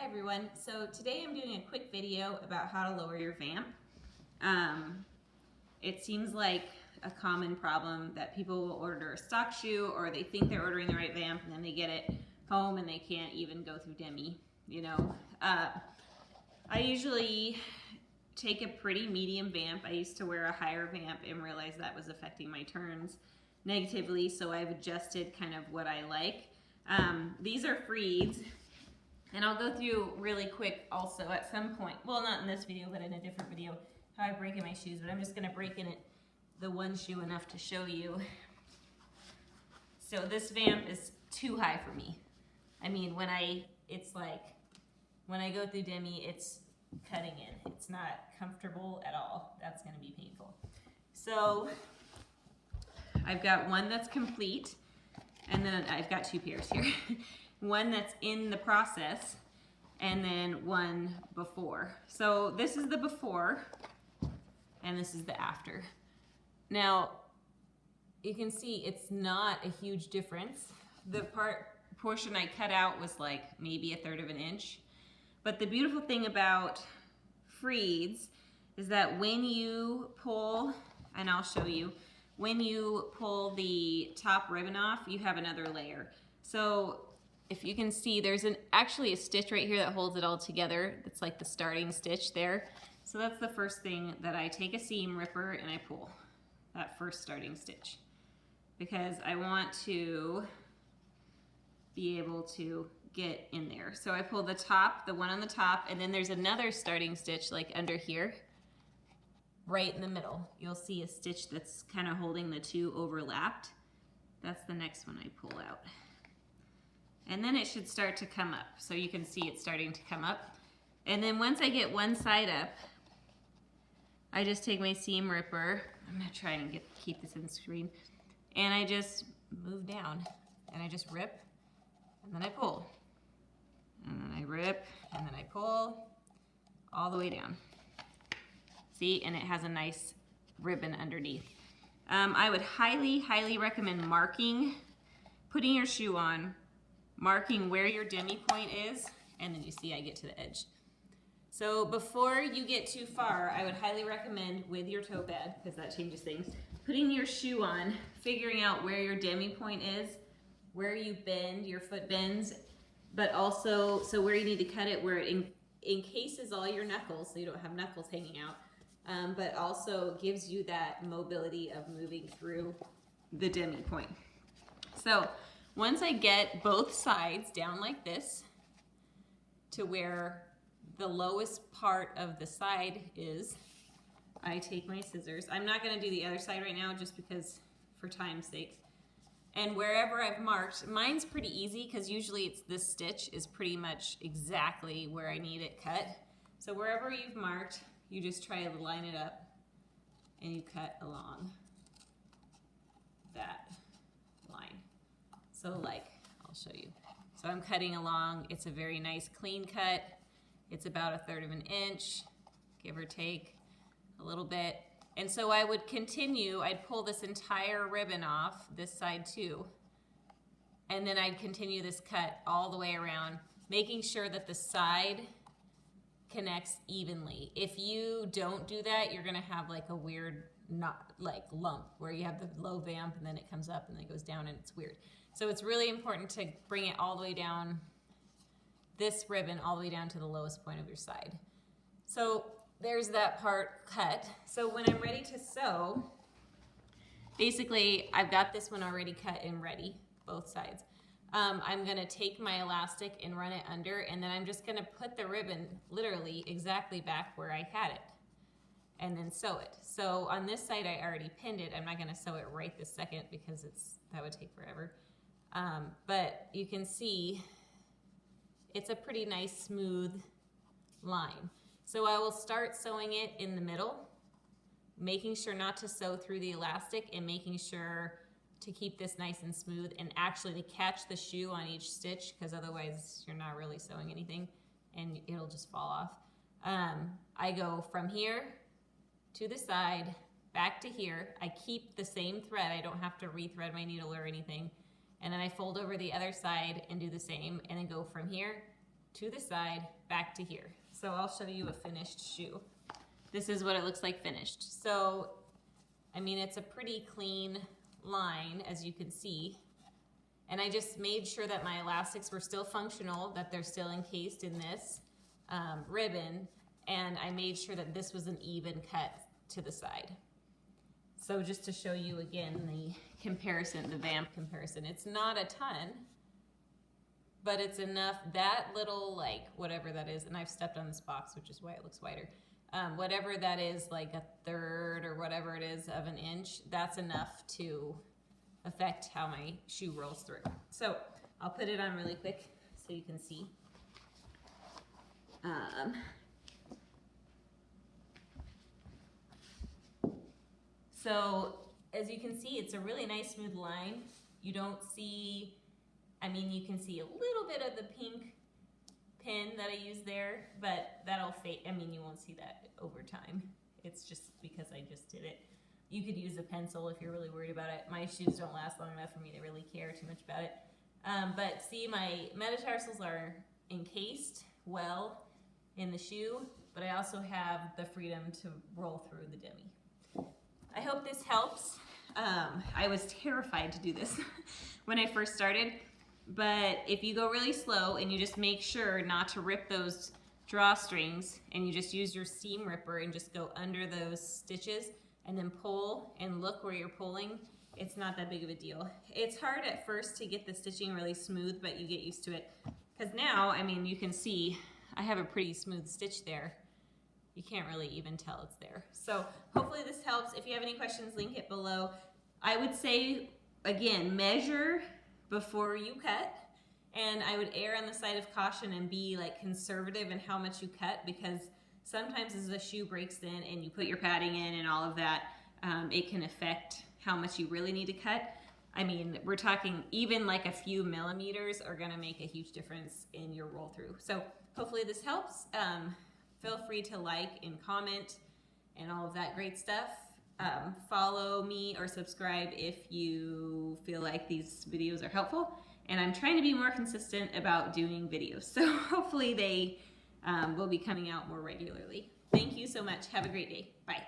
Hi everyone. So today I'm doing a quick video about how to lower your vamp. It seems like a common problem that people will order a stock shoe or they think they're ordering the right vamp and then they get it home and they can't even go through DEMI, you know. I usually take a pretty medium vamp. I used to wear a higher vamp and realized that was affecting my turns negatively, so I've adjusted kind of what I like. These are Freeds. And I'll go through really quick also at some point, well, not in this video, but in a different video, how I break in my shoes, but I'm just gonna break in it the one shoe enough to show you. So this vamp is too high for me. I mean, when I go through DEMI, it's cutting in. It's not comfortable at all. That's gonna be painful. So I've got one that's complete, and then I've got two pairs here. One that's in the process, and then one before. So this is the before, and this is the after. Now, you can see it's not a huge difference. The portion I cut out was like maybe 1/3 of an inch. But the beautiful thing about Freeds is that when you pull, and I'll show you, when you pull the top ribbon off, you have another layer. So if you can see, there's actually a stitch right here that holds it all together. It's like the starting stitch there. So that's the first thing that I take a seam ripper and I pull that first starting stitch, because I want to be able to get in there. So I pull the top, the one on the top, and then there's another starting stitch like under here, right in the middle. You'll see a stitch that's kind of holding the two overlapped. That's the next one I pull out. And then it should start to come up. So you can see it's starting to come up. And then once I get one side up, I just take my seam ripper. I'm gonna try and keep this in the screen. And I just move down and I just rip and then I pull. And then I rip and then I pull all the way down. See, and it has a nice ribbon underneath. I would highly, highly recommend putting your shoe on, marking where your DEMI point is, and then you see I get to the edge. So before you get too far, I would highly recommend, with your toe pad, because that changes things, putting your shoe on, figuring out where your DEMI point is, where you bend, your foot bends, but also, so where you need to cut it, where it encases all your knuckles, so you don't have knuckles hanging out, but also gives you that mobility of moving through the DEMI point. So once I get both sides down like this to where the lowest part of the side is, I take my scissors. I'm not gonna do the other side right now just because for time's sake. And wherever I've marked, mine's pretty easy because usually it's this stitch is pretty much exactly where I need it cut. So wherever you've marked, you just try to line it up and you cut along that line. So like, I'll show you. So I'm cutting along, it's a very nice clean cut. It's about 1/3 of an inch, give or take a little bit. And so I would continue, I'd pull this entire ribbon off, this side too. And then I'd continue this cut all the way around, making sure that the side connects evenly. If you don't do that, you're gonna have like a weird lump where you have the low vamp and then it comes up and then it goes down and it's weird. So it's really important to bring it all the way down, this ribbon all the way down to the lowest point of your side. So there's that part cut. So when I'm ready to sew, basically I've got this one already cut and ready, both sides. I'm gonna take my elastic and run it under, and then I'm just gonna put the ribbon literally exactly back where I had it and then sew it. So on this side I already pinned it. I'm not gonna sew it right this second because that would take forever. But you can see it's a pretty nice smooth line. So I will start sewing it in the middle, making sure not to sew through the elastic and making sure to keep this nice and smooth and actually to catch the shoe on each stitch, because otherwise you're not really sewing anything and it'll just fall off. I go from here to the side, back to here. I keep the same thread. I don't have to rethread my needle or anything. And then I fold over the other side and do the same, and then go from here to the side, back to here. So I'll show you a finished shoe. This is what it looks like finished. So, I mean, it's a pretty clean line, as you can see. And I just made sure that my elastics were still functional, that they're still encased in this ribbon, and I made sure that this was an even cut to the side. So just to show you again the comparison, the Vamp comparison, it's not a ton, but it's enough, that little, like, whatever that is, and I've stepped on this box, which is why it looks wider. Whatever that is, like a third or whatever it is of an inch, that's enough to affect how my shoe rolls through. So I'll put it on really quick so you can see. So as you can see, it's a really nice smooth line. You don't see, I mean, you can see a little bit of the pink pin that I used there, but that'll fade. I mean, you won't see that over time. It's just because I just did it. You could use a pencil if you're really worried about it. My shoes don't last long enough for me to really care too much about it. But see, my metatarsals are encased well in the shoe, but I also have the freedom to roll through the demi. I hope this helps. I was terrified to do this when I first started, but if you go really slow and you just make sure not to rip those drawstrings, and you just use your seam ripper and just go under those stitches and then pull and look where you're pulling, it's not that big of a deal. It's hard at first to get the stitching really smooth, but you get used to it. Because now, I mean, you can see I have a pretty smooth stitch there. You can't really even tell it's there. So hopefully this helps. If you have any questions, link it below. I would say, again, measure before you cut. And I would err on the side of caution and be like conservative in how much you cut, because sometimes as the shoe breaks in and you put your padding in and all of that, it can affect how much you really need to cut. I mean, we're talking even like a few millimeters are gonna make a huge difference in your roll through. So hopefully this helps. Feel free to like and comment and all of that great stuff. Follow me or subscribe if you feel like these videos are helpful. And I'm trying to be more consistent about doing videos. So hopefully they will be coming out more regularly. Thank you so much. Have a great day. Bye.